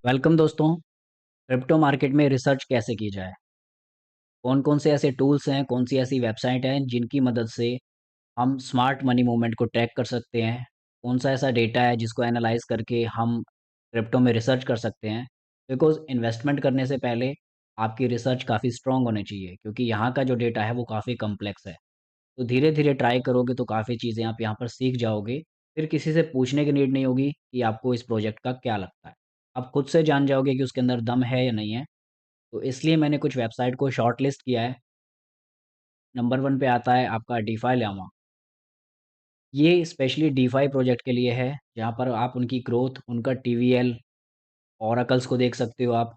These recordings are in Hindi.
वेलकम दोस्तों। क्रिप्टो मार्केट में रिसर्च कैसे की जाए? कौन कौन से ऐसे टूल्स हैं, कौन सी ऐसी वेबसाइट हैं जिनकी मदद से हम स्मार्ट मनी मूवमेंट को ट्रैक कर सकते हैं? कौन सा ऐसा डेटा है जिसको एनालाइज करके हम क्रिप्टो में रिसर्च कर सकते हैं? बिकॉज़ इन्वेस्टमेंट करने से पहले आपकी रिसर्च काफ़ी स्ट्रॉन्ग होनी चाहिए, क्योंकि यहाँ का जो डेटा है वो काफ़ी कॉम्प्लेक्स है। तो धीरे-धीरे ट्राई करोगे तो काफ़ी चीज़ें आप यहाँ पर सीख जाओगे। फिर किसी से पूछने की नीड नहीं होगी कि आपको इस प्रोजेक्ट का क्या लगता है। आप खुद से जान जाओगे कि उसके अंदर दम है या नहीं है। तो इसलिए मैंने कुछ वेबसाइट को शॉर्ट लिस्ट किया है। नंबर 1 पे आता है आपका डीफाई llama। ये स्पेशली डीफाई प्रोजेक्ट के लिए है, जहाँ पर आप उनकी ग्रोथ, उनका टीवीएल, ओरेकल्स को देख सकते हो आप,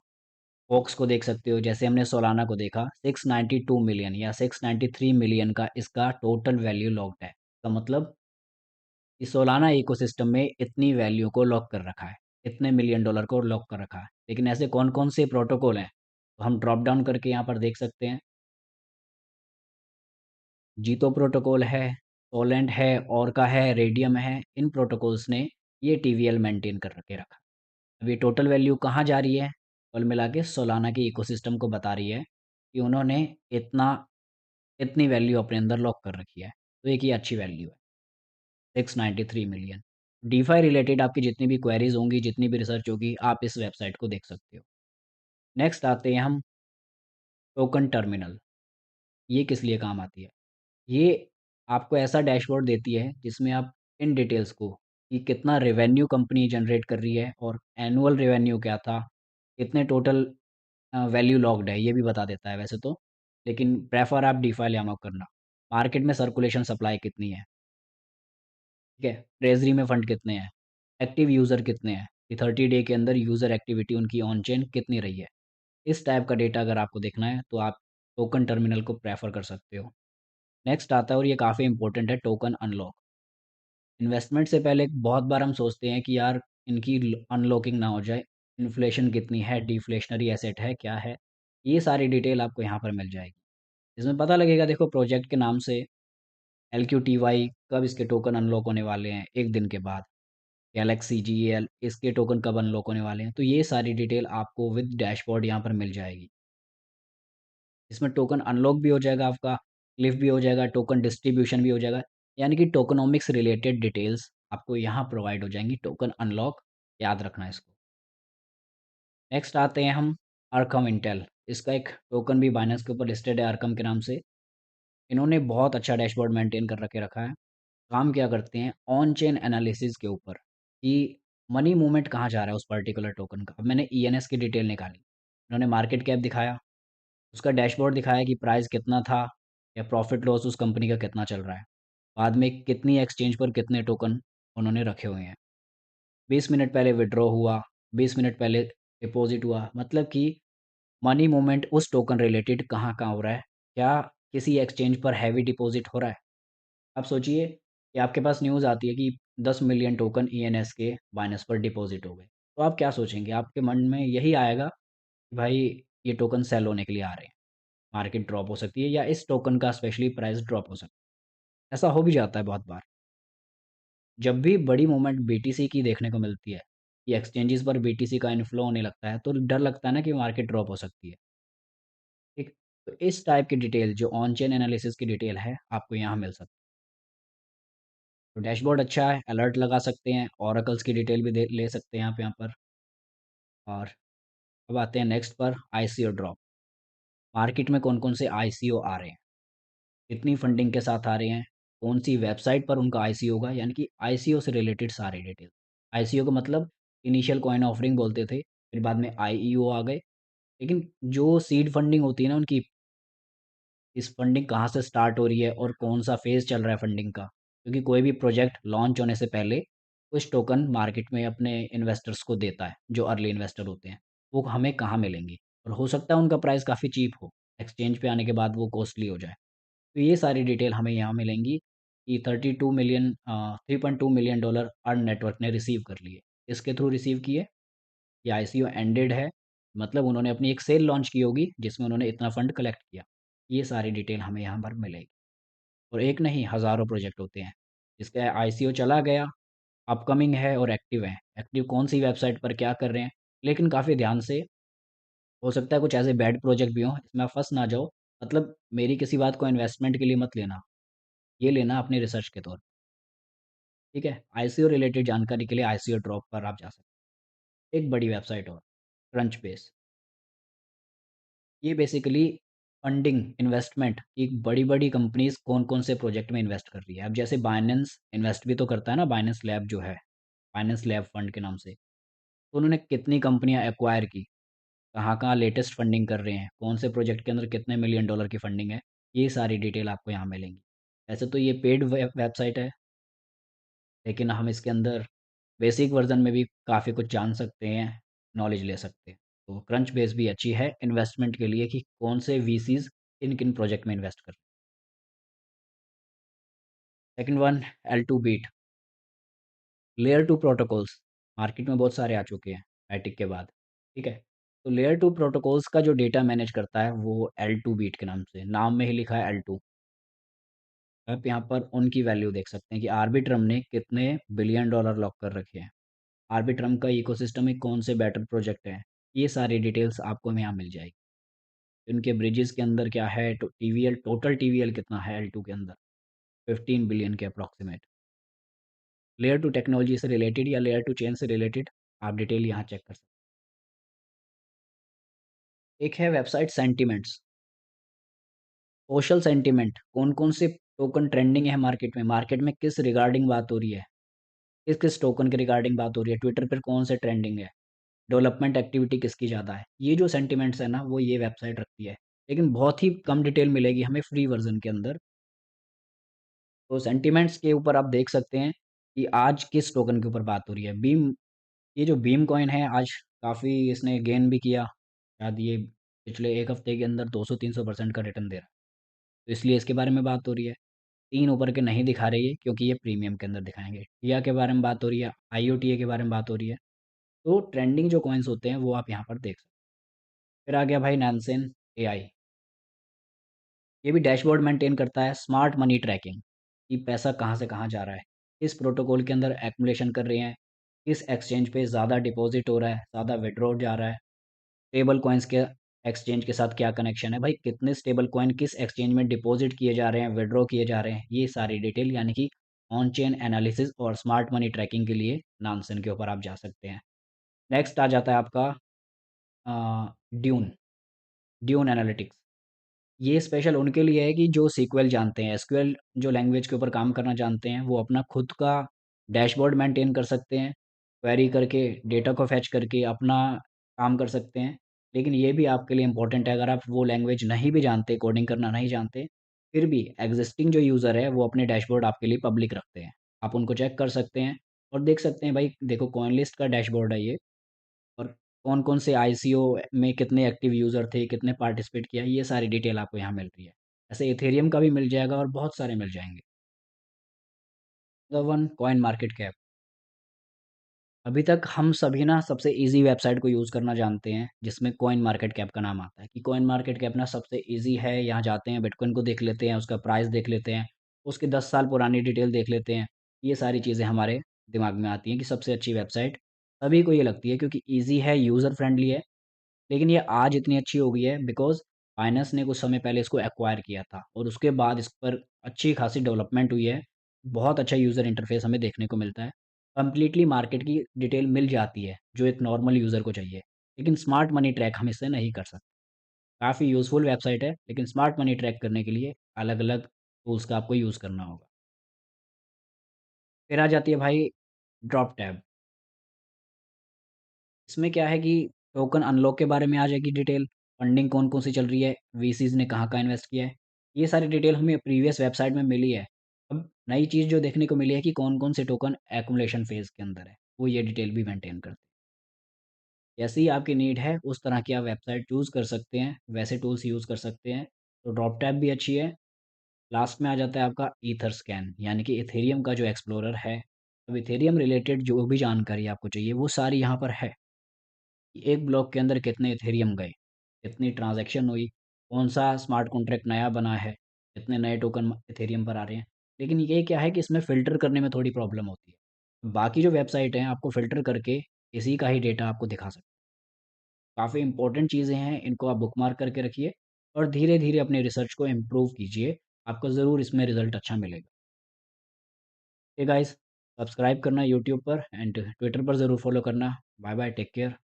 फोक्स को देख सकते हो। जैसे हमने सोलाना को देखा, 692 मिलियन या 693 मिलियन का इसका टोटल वैल्यू लॉक्ड है। इसका मतलब इस सोलाना इकोसिस्टम में इतनी वैल्यू को लॉक कर रखा है, इतने मिलियन डॉलर को लॉक कर रखा है। लेकिन ऐसे कौन-कौन से प्रोटोकॉल हैं? तो हम ड्रॉप डाउन करके यहाँ पर देख सकते हैं। जीतो प्रोटोकॉल है, सोलेंट है, ओरका है, रेडियम है। इन प्रोटोकॉल्स ने ये टीवीएल मेंटेन कर के रखा। अब ये टोटल वैल्यू कहाँ जा रही है? कुल मिला के सोलाना के इकोसिस्टम को बता रही है कि उन्होंने इतना इतनी वैल्यू अपने अंदर लॉक कर रखी है। तो एक ये अच्छी वैल्यू है, 693 मिलियन। डीफाई रिलेटेड आपकी जितनी भी क्वेरीज होंगी, जितनी भी रिसर्च होगी, आप इस वेबसाइट को देख सकते हो। नेक्स्ट आते हैं हम टोकन टर्मिनल। ये किस लिए काम आती है? ये आपको ऐसा डैशबोर्ड देती है जिसमें आप इन डिटेल्स को, कि कितना रेवेन्यू कंपनी जनरेट कर रही है और एनुअल रेवेन्यू क्या था, कितने टोटल वैल्यू लॉक्ड है, ये भी बता देता है वैसे तो। लेकिन प्रेफर आप डीफाई llama करना। मार्केट में सर्कुलेशन सप्लाई कितनी है, ठीक है? ट्रेज़री में फंड कितने हैं? एक्टिव यूज़र कितने हैं? कि 30 डे के अंदर यूज़र एक्टिविटी उनकी ऑन चेन कितनी रही है? इस टाइप का डेटा अगर आपको देखना है तो आप टोकन टर्मिनल को प्रेफर कर सकते हो। नेक्स्ट आता है, और ये काफ़ी इंपॉर्टेंट है, टोकन अनलॉक। इन्वेस्टमेंट से पहले बहुत बार हम सोचते हैं कि यार इनकी अनलॉकिंग ना हो जाए, इन्फ्लेशन कितनी है, डिफ्लेशनरी एसेट है, क्या है? ये सारी डिटेल आपको यहाँ पर मिल जाएगी। इसमें पता लगेगा, देखो प्रोजेक्ट के नाम से LQTY कब इसके टोकन अनलॉक होने वाले हैं, 1 दिन के बाद। गैलेक्सी GEL इसके टोकन कब अनलॉक होने वाले हैं। तो ये सारी डिटेल आपको विद डैशबोर्ड यहाँ पर मिल जाएगी। इसमें टोकन अनलॉक भी हो जाएगा आपका, क्लिफ भी हो जाएगा, टोकन डिस्ट्रीब्यूशन भी हो जाएगा। यानी कि टोकनोमिक्स रिलेटेड डिटेल्स आपको यहाँ प्रोवाइड हो जाएँगी। टोकन अनलॉक, याद रखना इसको। नेक्स्ट आते हैं हम अरकम इंटेल। इसका एक टोकन भी बाइनेंस के ऊपर लिस्टेड है अरकम के नाम से। इन्होंने बहुत अच्छा डैशबोर्ड मेंटेन कर रखे रखा है। काम क्या करते हैं, ऑन चेन एनालिसिस के ऊपर, कि मनी मूवमेंट कहाँ जा रहा है उस पर्टिकुलर टोकन का। अब मैंने ENS की डिटेल निकाली, उन्होंने मार्केट कैप दिखाया, उसका डैशबोर्ड दिखाया कि प्राइस कितना था या प्रॉफिट लॉस उस कंपनी का कितना चल रहा है। बाद में कितनी एक्सचेंज पर कितने टोकन उन्होंने रखे हुए हैं। 20 मिनट पहले विड्रॉ हुआ, 20 मिनट पहले डिपॉज़िट हुआ, मतलब कि मनी मूवमेंट उस टोकन रिलेटेड कहाँ-कहाँ हो रहा है। क्या किसी एक्सचेंज पर हैवी डिपॉज़िट हो रहा है? अब सोचिए कि आपके पास न्यूज़ आती है कि 10 मिलियन टोकन ENS के बाइनेंस पर डिपॉज़िट हो गए। तो आप क्या सोचेंगे? आपके मन में यही आएगा कि भाई ये टोकन सेल होने के लिए आ रहे हैं, मार्केट ड्रॉप हो सकती है या इस टोकन का स्पेशली प्राइस ड्रॉप हो सकता है। ऐसा हो भी जाता है बहुत बार। जब भी बड़ी मूवमेंट BTC की देखने को मिलती है, कि एक्सचेंजेस पर BTC का इन्फ्लो होने लगता है, तो डर लगता है ना कि मार्केट ड्रॉप हो सकती है, ठीक? तो इस टाइप की डिटेल जो ऑन चेन एनालिसिस की डिटेल है, आपको यहाँ मिल सकती है। तो डैशबोर्ड अच्छा है, अलर्ट लगा सकते हैं, ओरेकल्स की डिटेल भी दे ले सकते हैं आप यहाँ पर। और अब आते हैं नेक्स्ट पर, ICO ड्रॉप। मार्केट में कौन-कौन से ICO आ रहे हैं, कितनी फंडिंग के साथ आ रहे हैं, कौन-सी वेबसाइट पर उनका ICO होगा, यानी कि ICO से रिलेटेड सारी डिटेल। ICO का मतलब इनिशियल कॉइन ऑफरिंग बोलते थे, फिर बाद में IEO आ गए। लेकिन जो सीड फंडिंग होती है ना उनकी, इस फंडिंग कहाँ से स्टार्ट हो रही है और कौन-सा फ़ेज़ चल रहा है फंडिंग का। क्योंकि कोई भी प्रोजेक्ट लॉन्च होने से पहले कुछ टोकन मार्केट में अपने इन्वेस्टर्स को देता है, जो अर्ली इन्वेस्टर होते हैं। वो हमें कहाँ मिलेंगे, और हो सकता है उनका प्राइस काफ़ी चीप हो, एक्सचेंज पे आने के बाद वो कॉस्टली हो जाए। तो ये सारी डिटेल हमें यहाँ मिलेंगी कि 3.2 मिलियन डॉलर अर्न नेटवर्क ने रिसीव कर लिए। इसके थ्रू रिसीव किए, ये ICO एंडेड है, मतलब उन्होंने अपनी एक सेल लॉन्च की होगी जिसमें उन्होंने इतना फंड कलेक्ट किया। ये सारी डिटेल हमें यहाँ पर मिलेगी, और एक नहीं हज़ारों प्रोजेक्ट होते हैं। इसका आईसीओ चला गया, अपकमिंग है और एक्टिव है। एक्टिव कौन सी वेबसाइट पर क्या कर रहे हैं, लेकिन काफ़ी ध्यान से, हो सकता है कुछ ऐसे बैड प्रोजेक्ट भी हों, इसमें आप फँस ना जाओ। मतलब मेरी किसी बात को इन्वेस्टमेंट के लिए मत लेना, ये लेना अपनी रिसर्च के तौर पे, ठीक है? आईसीओ रिलेटेड जानकारी के लिए आईसीओ ड्रॉप पर आप जा सकते हैं। एक बड़ी वेबसाइट और, क्रंचबेस। ये बेसिकली फंडिंग, इन्वेस्टमेंट की बड़ी-बड़ी कंपनीज़ कौन-कौन से प्रोजेक्ट में इन्वेस्ट कर रही है। अब जैसे बायनेंस इन्वेस्ट भी तो करता है ना, बायनेंस लैब जो है, बायनेंस लैब फंड के नाम से। तो उन्होंने कितनी कंपनियाँ एक्वायर की, कहाँ-कहाँ लेटेस्ट फंडिंग कर रहे हैं, कौन से प्रोजेक्ट के अंदर कितने मिलियन डॉलर की फंडिंग है, ये सारी डिटेल आपको यहाँ मिलेंगी। वैसे तो ये पेड वेबसाइट है, लेकिन हम इसके अंदर बेसिक वर्ज़न में भी काफ़ी कुछ जान सकते हैं, नॉलेज ले सकते हैं। तो क्रंच बेस भी अच्छी है इन्वेस्टमेंट के लिए कि कौन से वीसीज़ किन-किन प्रोजेक्ट में इन्वेस्ट कर रहे हैं। Second one, L2 beat, layer 2 protocols market में बहुत सारे आ चुके हैं एटिक के बाद, ठीक है? तो लेयर 2 प्रोटोकॉल्स का जो डेटा मैनेज करता है वो L2 बीट के नाम से, नाम में ही लिखा है L2। आप यहाँ पर उनकी वैल्यू देख सकते हैं कि आर्बिट्रम ने कितने बिलियन डॉलर लॉक कर रखे हैं। आर्बिट्रम का इकोसिस्टम में कौन से बेटर प्रोजेक्ट हैं, ये सारी डिटेल्स आपको यहाँ मिल जाएगी। इनके ब्रिजेस के अंदर क्या है, तो टीवीएल, टोटल टीवीएल कितना है L2 के अंदर, 15 बिलियन के अप्रॉक्सीमेट। लेयर 2 टेक्नोलॉजी से रिलेटेड या लेयर 2 चेन से रिलेटेड आप डिटेल यहाँ चेक कर सकते हैं। एक है वेबसाइट सेंटिमेंट्स, सोशल सेंटिमेंट, कौन-कौन से टोकन ट्रेंडिंग है मार्केट में किस रिगार्डिंग बात हो रही है, किस-किस टोकन के रिगार्डिंग बात हो रही है, ट्विटर पर कौन से ट्रेंडिंग है, डेवलपमेंट एक्टिविटी किसकी ज़्यादा है। ये जो सेंटिमेंट्स है ना, वो ये वेबसाइट रखती है। लेकिन बहुत ही कम डिटेल मिलेगी हमें फ्री वर्ज़न के अंदर। तो सेंटिमेंट्स के ऊपर आप देख सकते हैं कि आज किस टोकन के ऊपर बात हो रही है। बीम, ये जो बीम कॉइन है आज काफ़ी इसने गेन भी किया। शायद ये पिछले 1 हफ्ते के अंदर 200-300% का रिटर्न दे रहा है। तो इसलिए इसके बारे में बात हो रही है। 3 ऊपर के नहीं दिखा रही है क्योंकि ये प्रीमियम के अंदर दिखाएँगे। टिया के बारे में बात हो रही है, आईओटीए के बारे में बात हो रही है। तो ट्रेंडिंग जो कॉइन्स होते हैं वो आप यहाँ पर देख सकते हैं। फिर आ गया भाई नैनसेन एआई। ये भी डैशबोर्ड मेंटेन करता है, स्मार्ट मनी ट्रैकिंग, कि पैसा कहाँ से कहाँ जा रहा है, किस प्रोटोकॉल के अंदर एक्युमुलेशन कर रहे हैं, किस एक्सचेंज पे ज़्यादा डिपॉजिट हो रहा है, ज़्यादा विड्रॉ जा रहा है, स्टेबल कॉइन्स के एक्सचेंज के साथ क्या कनेक्शन है, भाई कितने स्टेबल कॉइन किस एक्सचेंज में डिपॉजिट किए जा रहे हैं, विड्रॉ किए जा रहे हैं, ये सारी डिटेल यानी कि ऑन चेन एनालिसिस और स्मार्ट मनी ट्रैकिंग के लिए नानसेन के ऊपर आप जा सकते हैं। नेक्स्ट आ जाता है आपका ड्यून, ड्यून एनालिटिक्स। ये स्पेशल उनके लिए है कि जो सीक्वल जानते हैं, एसक्यूएल जो लैंग्वेज के ऊपर काम करना जानते हैं, वो अपना खुद का डैशबोर्ड मेंटेन कर सकते हैं, क्वेरी करके, डेटा को फेच करके अपना काम कर सकते हैं। लेकिन ये भी आपके लिए इम्पोर्टेंट है, अगर आप वो लैंग्वेज नहीं भी जानते, कोडिंग करना नहीं जानते, फिर भी एग्ज़िस्टिंग जो यूज़र है, वो अपने डैशबोर्ड आपके लिए पब्लिक रखते हैं। आप उनको चेक कर सकते हैं और देख सकते हैं भाई देखो कॉइनलिस्ट का डैशबोर्ड है ये, और कौन-कौन से आईसीओ में कितने एक्टिव यूज़र थे, कितने पार्टिसिपेट किया, ये सारी डिटेल आपको यहाँ मिल रही है। ऐसे इथेरियम का भी मिल जाएगा और बहुत सारे मिल जाएँगे। The one coin market cap. अभी तक हम सभी ना सबसे ईज़ी वेबसाइट को यूज़ करना जानते हैं, जिसमें कॉइन मार्केट कैप का नाम आता है कि कॉइन मार्केट कैप ना सबसे ईज़ी है, यहाँ जाते हैं, बिटकॉइन को देख लेते हैं, उसका प्राइस देख लेते हैं, उसकी 10 साल पुरानी डिटेल देख लेते हैं। ये सारी चीज़ें हमारे दिमाग में आती हैं कि सबसे अच्छी वेबसाइट सभी को ये लगती है क्योंकि ईज़ी है, यूज़र फ्रेंडली है। लेकिन ये आज इतनी अच्छी हो गई है बिकॉज़ बायनेंस ने कुछ समय पहले इसको एक्वायर किया था और उसके बाद इस पर अच्छी खासी डेवलपमेंट हुई है। बहुत अच्छा यूज़र इंटरफ़ेस हमें देखने को मिलता है। कंप्लीटली मार्केट की डिटेल मिल जाती है, जो एक नॉर्मल यूज़र को चाहिए। लेकिन स्मार्ट मनी ट्रैक हम इससे नहीं कर सकते। काफ़ी यूज़फुल वेबसाइट है, लेकिन स्मार्ट मनी ट्रैक करने के लिए अलग-अलग टूल्स का आपको यूज़ करना होगा। फिर आ जाती है भाई ड्रॉप टैब। इसमें क्या है कि टोकन अनलॉक के बारे में आ जाएगी डिटेल, फंडिंग कौन-कौन सी चल रही है, वीसीज़ ने कहाँ-कहाँ इन्वेस्ट किया है, ये सारी डिटेल हमें प्रीवियस वेबसाइट में मिली है। अब नई चीज़ जो देखने को मिली है कि कौन-कौन से टोकन एक्युमुलेशन फ़ेज़ के अंदर है, वो ये डिटेल भी मेंटेन करते हैं। जैसे ही आपकी नीड है, उस तरह की आप वेबसाइट चूज़ कर सकते हैं, वैसे टूल्स यूज़ कर सकते हैं। तो ड्रॉप टैब भी अच्छी है। लास्ट में आ जाता है आपका ईथरस्कैन, यानी कि इथेरियम का जो एक्सप्लोरर है। अब इथेरियम रिलेटेड जो भी जानकारी आपको चाहिए, वो सारी यहाँ पर है। एक ब्लॉक के अंदर कितने इथेरियम गए, कितनी ट्रांज़ैक्शन हुई, कौन-सा स्मार्ट कॉन्ट्रैक्ट नया बना है, कितने नए टोकन इथेरियम पर आ रहे हैं। लेकिन ये क्या है कि इसमें फ़िल्टर करने में थोड़ी प्रॉब्लम होती है। बाकी जो वेबसाइट हैं आपको फ़िल्टर करके इसी का ही डेटा आपको दिखा सकते हैं। काफ़ी इंपॉर्टेंट चीज़ें हैं, इनको आप बुकमार्क करके रखिए और धीरे-धीरे अपने रिसर्च को इम्प्रूव कीजिए, आपको ज़रूर इसमें रिज़ल्ट अच्छा मिलेगा। ओके गाइस, सब्सक्राइब करना यूट्यूब पर एंड ट्विटर पर ज़रूर फॉलो करना। Bye bye, take care.